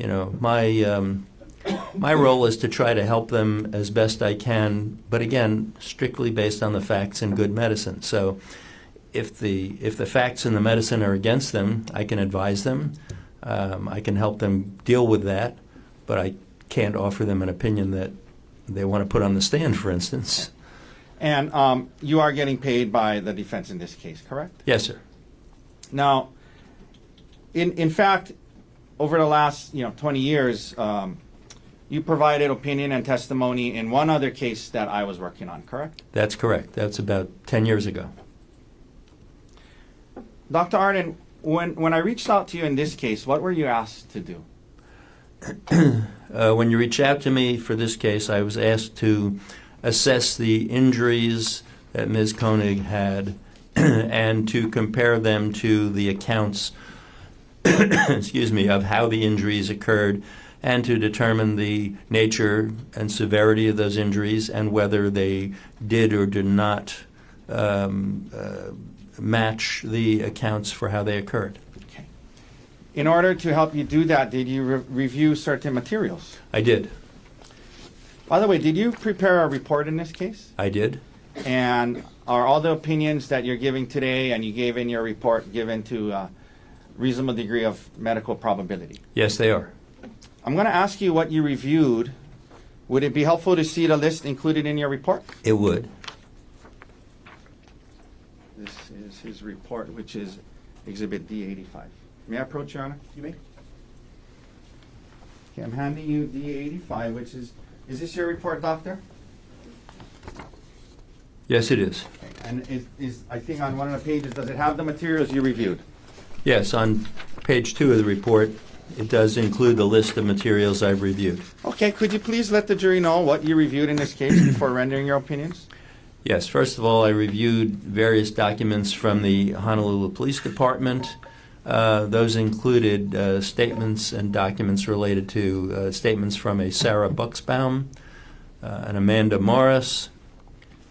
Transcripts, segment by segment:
You know, my role is to try to help them as best I can, but again, strictly based on the facts and good medicine. So if the facts and the medicine are against them, I can advise them. I can help them deal with that, but I can't offer them an opinion that they want to put on the stand, for instance. And you are getting paid by the defense in this case, correct? Yes, sir. Now, in fact, over the last 20 years, you provided opinion and testimony in one other case that I was working on, correct? That's correct. That's about 10 years ago. Dr. Arden, when I reached out to you in this case, what were you asked to do? When you reached out to me for this case, I was asked to assess the injuries that Ms. Koenig had and to compare them to the accounts excuse me, of how the injuries occurred and to determine the nature and severity of those injuries and whether they did or did not match the accounts for how they occurred. Okay. In order to help you do that, did you review certain materials? I did. By the way, did you prepare a report in this case? I did. And are all the opinions that you're giving today and you gave in your report given to a reasonable degree of medical probability? Yes, they are. I'm going to ask you what you reviewed. Would it be helpful to see the list included in your report? It would. This is his report, which is Exhibit D85. May I approach, Your Honor? You may. Okay, I'm handing you D85, which is this your report, Doctor? Yes, it is. Okay. And I think on one of the pages, does it have the materials you reviewed? Yes, on page 2 of the report, it does include the list of materials I've reviewed. Okay, could you please let the jury know what you reviewed in this case before rendering your opinions? Yes, first of all, I reviewed various documents from the Honolulu Police Department. Those included statements and documents related to statements from a Sarah Buxbaum, an Amanda Morris,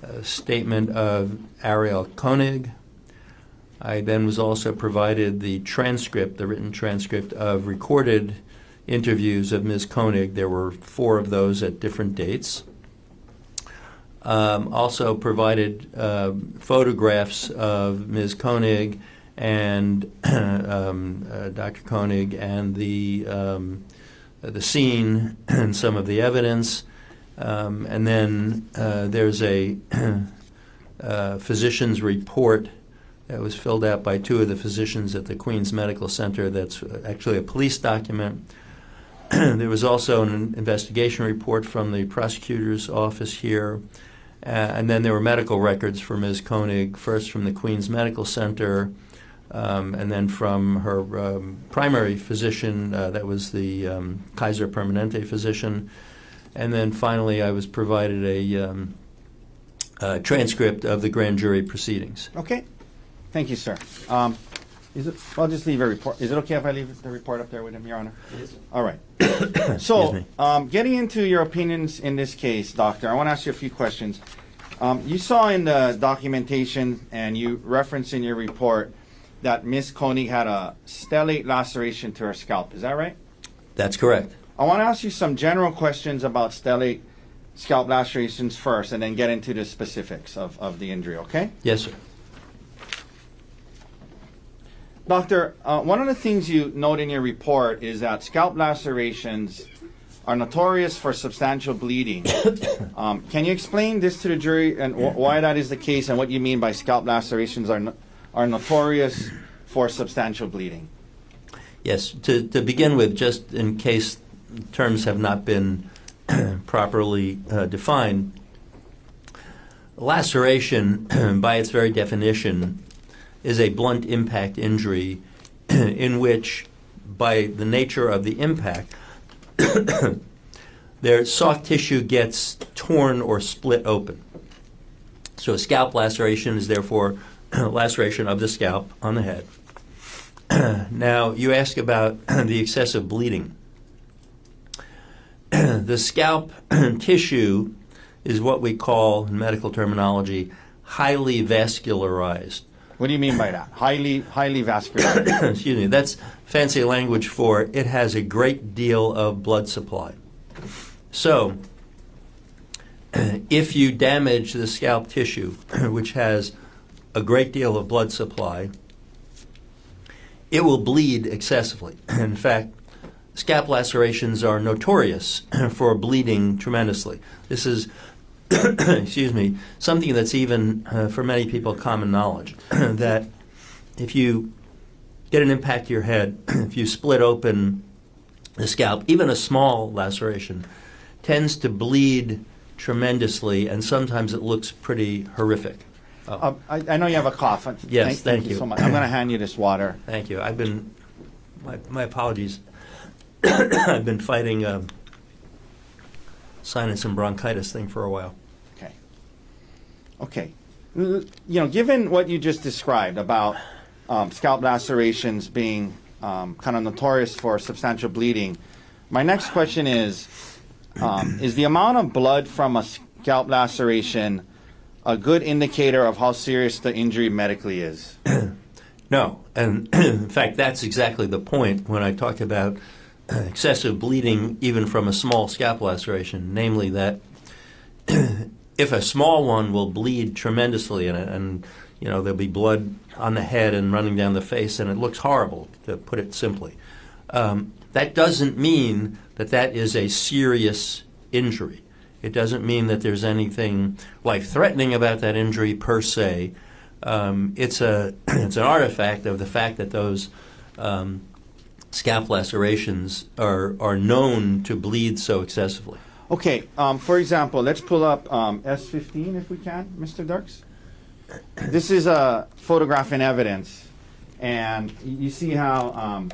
a statement of Ariel Koenig. I then was also provided the transcript, the written transcript of recorded interviews of Ms. Koenig. There were 4 of those at different dates. Also provided photographs of Ms. Koenig and Dr. Koenig and the scene and some of the evidence. And then there's a physician's report that was filled out by 2 of the physicians at the Queens Medical Center. That's actually a police document. There was also an investigation report from the prosecutor's office here. And then there were medical records for Ms. Koenig, first from the Queens Medical Center, and then from her primary physician, that was the Kaiser Permanente physician. And then finally I was provided a transcript of the grand jury proceedings. Okay. Thank you, sir. I'll just leave a report. Is it okay if I leave the report up there with him, Your Honor? It is. All right. So, getting into your opinions in this case, Doctor, I want to ask you a few questions. You saw in the documentation and you referenced in your report that Ms. Koenig had a stellate laceration to her scalp. Is that right? That's correct. I want to ask you some general questions about stellate scalp lacerations first and then get into the specifics of the injury, okay? Yes, sir. Doctor, one of the things you note in your report is that scalp lacerations are notorious for substantial bleeding. Can you explain this to the jury and why that is the case and what you mean by scalp lacerations are notorious for substantial bleeding? Yes. To begin with, just in case terms have not been properly defined, laceration, by its very definition, is a blunt impact injury in which, by the nature of the impact, their soft tissue gets torn or split open. So a scalp laceration is therefore laceration of the scalp on the head. Now, you ask about the excessive bleeding. The scalp tissue is what we call, in medical terminology, highly vascularized. What do you mean by that? Highly vascular. Excuse me, that's fancy language for it has a great deal of blood supply. So, if you damage the scalp tissue, which has a great deal of blood supply, it will bleed excessively. In fact, scalp lacerations are notorious for bleeding tremendously. This is, excuse me, something that's even, for many people, common knowledge, that if you get an impact to your head, if you split open the scalp, even a small laceration tends to bleed tremendously, and sometimes it looks pretty horrific. Oh. I know you have a cough. Yes, thank you you so much. I'm going to hand you this water. Thank you. I've been, my apologies. I've been fighting a sinus and bronchitis thing for a while. Okay. Okay. You know, given what you just described about scalp lacerations being kind of notorious for substantial bleeding, my next question is the amount of blood from a scalp laceration a good indicator of how serious the injury medically is? No. And in fact, that's exactly the point when I talk about excessive bleeding even from a small scalp laceration, namely that if a small one will bleed tremendously and you know, there'll be blood on the head and running down the face, and it looks horrible, to put it simply. That doesn't mean that that is a serious injury. It doesn't mean that there's anything life-threatening about that injury per se. It's an artifact of the fact that those scalp lacerations are known to bleed so excessively. Okay. For example, let's pull up S15 if we can, Mr. Dirks. This is a photograph in evidence, and you see how,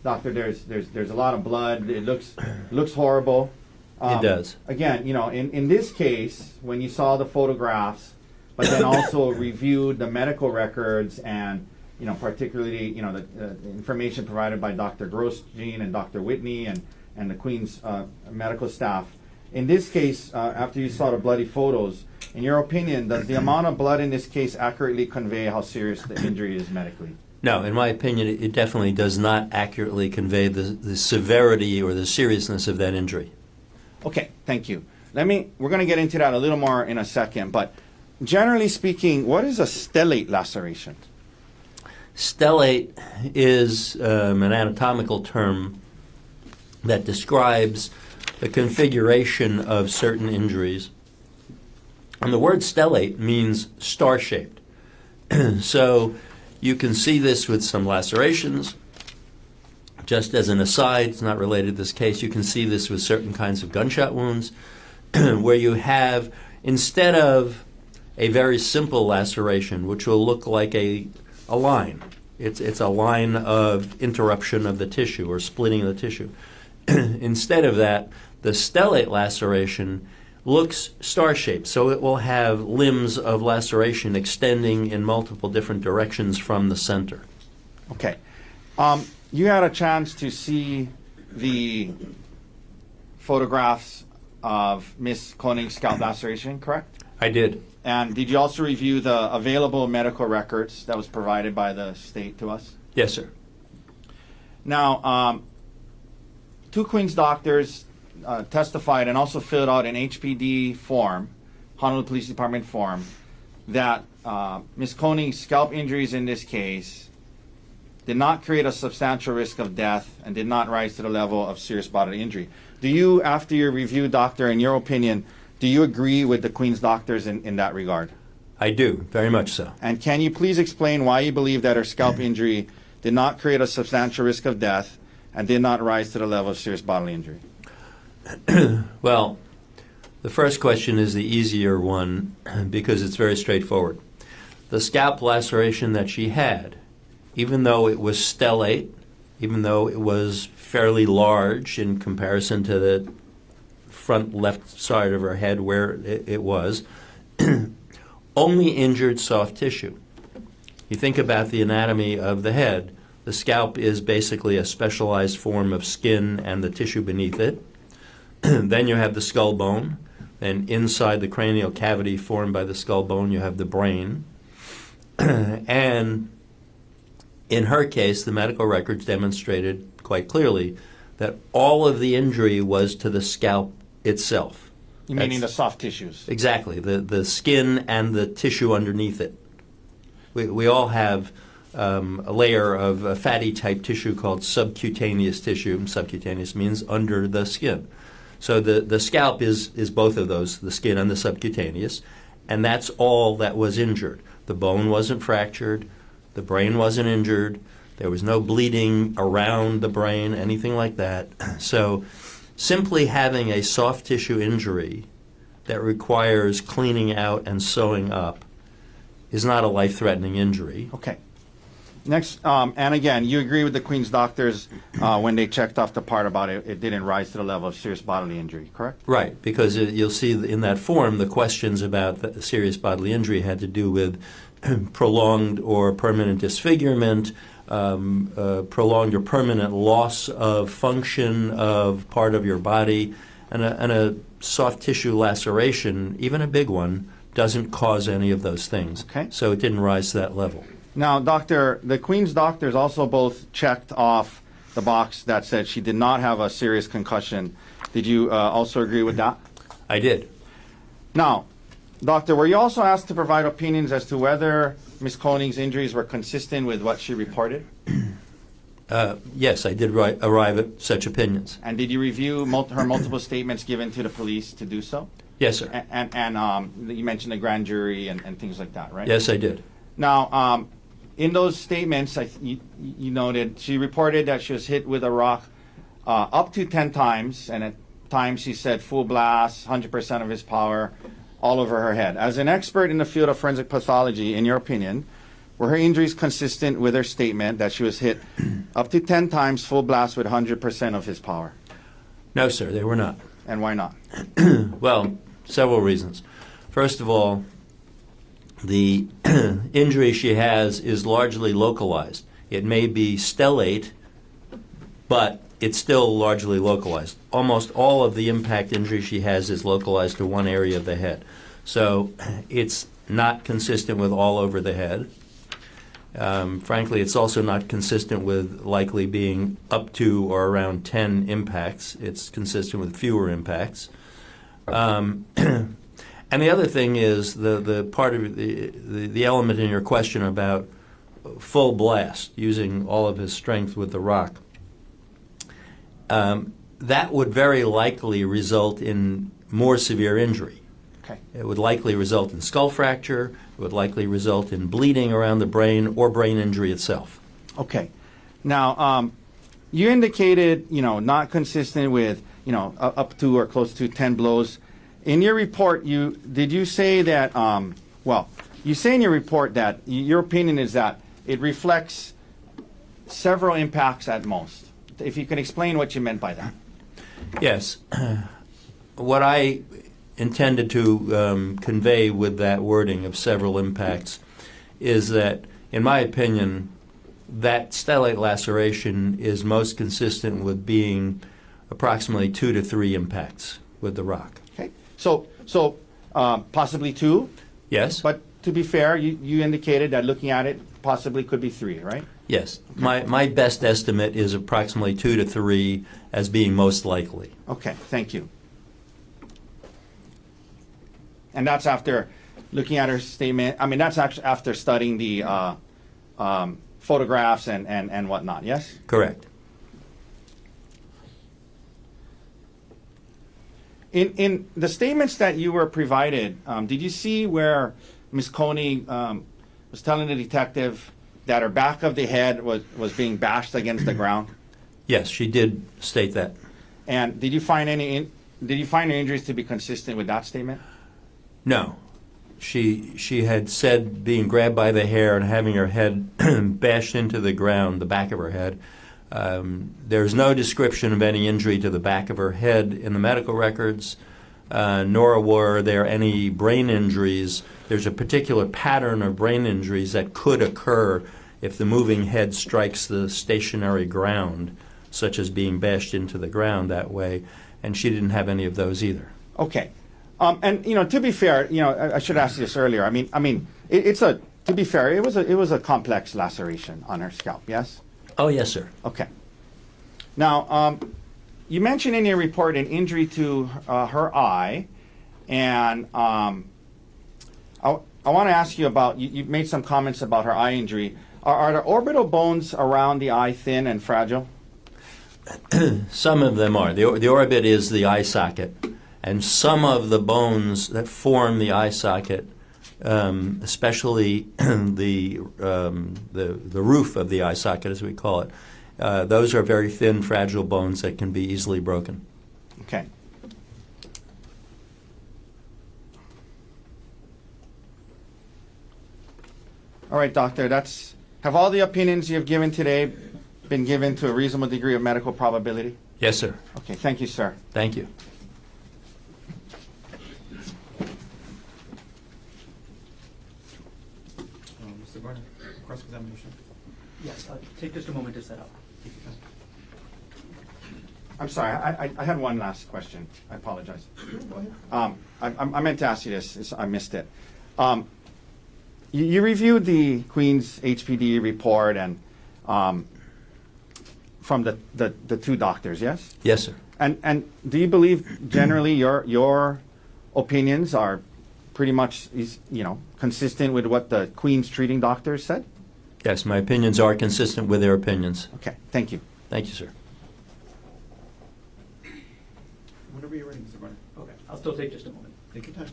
doctor, there's a lot of blood. It looks horrible. It does. Again, you know, in this case, when you saw the photographs, but then also reviewed the medical records and, you know, particularly, you know, the information provided by Dr. Grosjean and Dr. Whitney and the Queen's medical staff. In this case, after you saw the bloody photos, in your opinion, does the amount of blood in this case accurately convey how serious the injury is medically? No, in my opinion, it definitely does not accurately convey the severity or the seriousness of that injury. Okay, thank you. We're going to get into that a little more in a second, but generally speaking, what is a stellate laceration? Stellate is an anatomical term that describes the configuration of certain injuries. And the word stellate means star-shaped. So you can see this with some lacerations. Just as an aside, it's not related to this case, you can see this with certain kinds of gunshot wounds where you have, instead of a very simple laceration, which will look like a line, it's a line of interruption of the tissue or splitting of the tissue. Instead of that, the stellate laceration looks star-shaped, so it will have limbs of laceration extending in multiple different directions from the center. Okay. You had a chance to see the photographs of Miss Koning's scalp laceration, correct? I did. And did you also review the available medical records that was provided by the state to us? Yes, sir. Now, two Queen's doctors testified and also filled out an HPD form, Honolulu Police Department form, that Ms. Koning's scalp injuries in this case did not create a substantial risk of death and did not rise to the level of serious bodily injury. Do you, after your review, doctor, in your opinion, do you agree with the Queen's doctors in that regard? I do, very much so. And can you please explain why you believe that her scalp injury did not create a substantial risk of death and did not rise to the level of serious bodily injury? Well, the first question is the easier one because it's very straightforward. The scalp laceration that she had, even though it was stellate, even though it was fairly large in comparison to the front left side of her head where it was, only injured soft tissue. You think about the anatomy of the head. The scalp is basically a specialized form of skin and the tissue beneath it. Then you have the skull bone. Then inside the cranial cavity formed by the skull bone, you have the brain. And in her case, the medical records demonstrated quite clearly that all of the injury was to the scalp itself. You meaning the soft tissues? Exactly, the skin and the tissue underneath it. We all have a layer of fatty type tissue called subcutaneous tissue. Subcutaneous means under the skin. So the scalp is both of those, the skin and the subcutaneous, and that's all that was injured. The bone wasn't fractured, the brain wasn't injured, there was no bleeding around the brain, anything like that. So simply having a soft tissue injury that requires cleaning out and sewing up is not a life-threatening injury. Okay. Next, and again, you agree with the Queen's doctors when they checked off the part about it didn't rise to the level of serious bodily injury, correct? Right, because you'll see in that form the questions about the serious bodily injury had to do with prolonged or permanent disfigurement, prolonged or permanent loss of function of part of your body, and a soft tissue laceration, even a big one, doesn't cause any of those things. Okay. So it didn't rise to that level. Now, Doctor, the Queen's doctors also both checked off the box that said she did not have a serious concussion. Did you also agree with that? I did. Now, Doctor, were you also asked to provide opinions as to whether Ms. Koenig's injuries were consistent with what she reported? Yes, I did arrive at such opinions. And did you review her multiple statements given to the police to do so? Yes, sir. And you mentioned the grand jury and things like that, right? Yes, I did. Now, in those statements, you noted she reported that she was hit with a rock up to 10 times, and at times she said full blast, 100% of his power, all over her head. As an expert in the field of forensic pathology, in your opinion, were her injuries consistent with her statement that she was hit up to 10 times full blast with 100% of his power? No, sir, they were not. And why not? Well, several reasons. First of all, the injury she has is largely localized. It may be stellate, but it's still largely localized. Almost all of the impact injury she has is localized to one area of the head. So it's not consistent with all over the head. Frankly, it's also not consistent with likely being up to or around 10 impacts. It's consistent with fewer impacts. And the other thing is the part of the element in your question about full blast, using all of his strength with the rock. That would very likely result in more severe injury. Okay. It would likely result in skull fracture. It would likely result in bleeding around the brain or brain injury itself. Okay. Now, you indicated, not consistent with, up to or close to 10 blows. In your report, did you say that, you say in your report that your opinion is that it reflects several impacts at most. If you can explain what you meant by that. Yes. What I intended to convey with that wording of several impacts is that, in my opinion, that stellate laceration is most consistent with being approximately 2 to 3 impacts with the rock. Okay. So possibly 2? Yes. But to be fair, you indicated that looking at it, possibly could be 3, right? Yes. My best estimate is approximately 2 to 3 as being most likely. Okay, thank you. And that's after looking at her statement. I mean, that's actually after studying the photographs and whatnot, yes? Correct. In the statements that you were provided, did you see where Ms. Koenig was telling the detective that her back of the head was being bashed against the ground? Yes, she did state that. And did you find her injuries to be consistent with that statement? No. She had said being grabbed by the hair and having her head bashed into the ground, the back of her head. There's no description of any injury to the back of her head in the medical records, nor were there any brain injuries. There's a particular pattern of brain injuries that could occur if the moving head strikes the stationary ground, such as being bashed into the ground that way, and she didn't have any of those either. Okay. And to be fair, I should ask you this earlier. I mean, it's a to be fair, it was a complex laceration on her scalp. Yes. Oh, yes, sir. Okay. Now, you mentioned in your report an injury to her eye, and I want to ask you about. You made some comments about her eye injury. Are the orbital bones around the eye thin and fragile? Some of them are. The orbit is the eye socket, and some of the bones that form the eye socket, especially the roof of the eye socket, as we call it, those are very thin, fragile bones that can be easily broken. Okay. All right, doctor. Have all the opinions you have given today been given to a reasonable degree of medical probability? Yes, sir. Okay. Thank you, sir. Thank you. Mr. Barner, cross-examination. Yes, take just a moment to set up. I'm sorry. I had one last question. I apologize. Go ahead. I meant to ask you this. I missed it. You reviewed the Queen's HPD report and from the two doctors, yes? Yes, sir. And do you believe generally your opinions are pretty much consistent with what the Queen's treating doctors said? Yes, my opinions are consistent with their opinions. Okay. Thank you. Thank you, sir. Whenever you're ready, Mr. Barner. Okay, I'll still take just a moment. Take your time.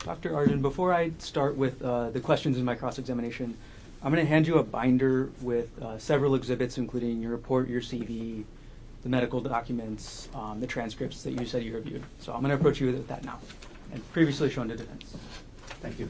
Dr. Arden, before I start with the questions in my cross-examination, I'm going to hand you a binder with several exhibits, including your report, your CV, the medical documents, the transcripts that you said you reviewed. So I'm going to approach you with that now, and previously shown to defense. Thank you.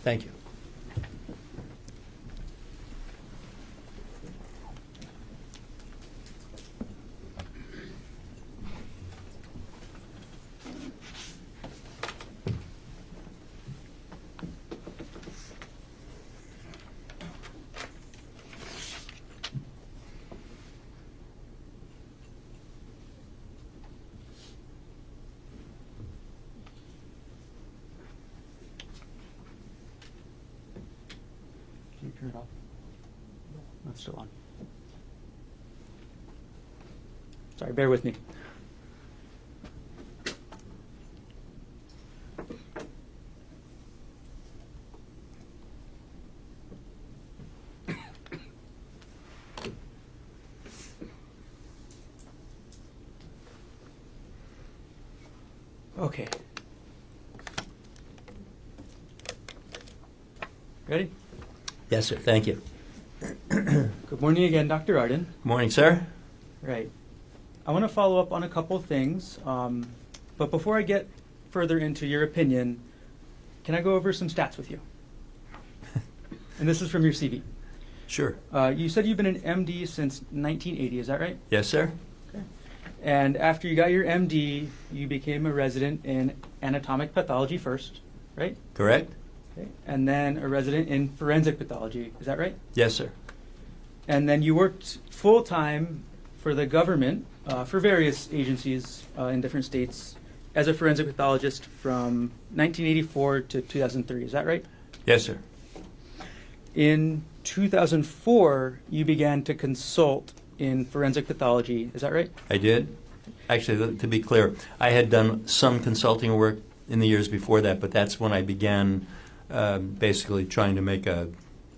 Thank you. Can you turn it off? No, it's still on. Sorry, bear with me. Okay. Ready? Yes, sir. Thank you. Good morning again, Dr. Arden. Good morning, sir. Right. I want to follow up on a couple of things, but before I get further into your opinion, can I go over some stats with you? And this is from your CV. Sure. You said you've been an MD since 1980, is that right? Yes, sir. Okay. And after you got your MD, you became a resident in anatomic pathology first, right? Correct? Okay. And then a resident in forensic pathology, is that right? Yes, sir. And then you worked full-time for the government, for various agencies in different states, as a forensic pathologist from 1984 to 2003, is that right? Yes, sir. In 2004, you began to consult in forensic pathology, is that right? I did. Actually, to be clear, I had done some consulting work in the years before that, but that's when I began basically trying to make a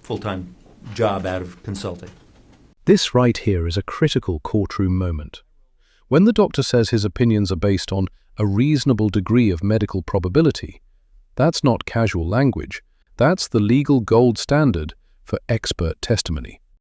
full-time job out of consulting. This right here is a critical courtroom moment. When the doctor says his opinions are based on a reasonable degree of medical probability, that's not casual language. That's the legal gold standard for expert testimony.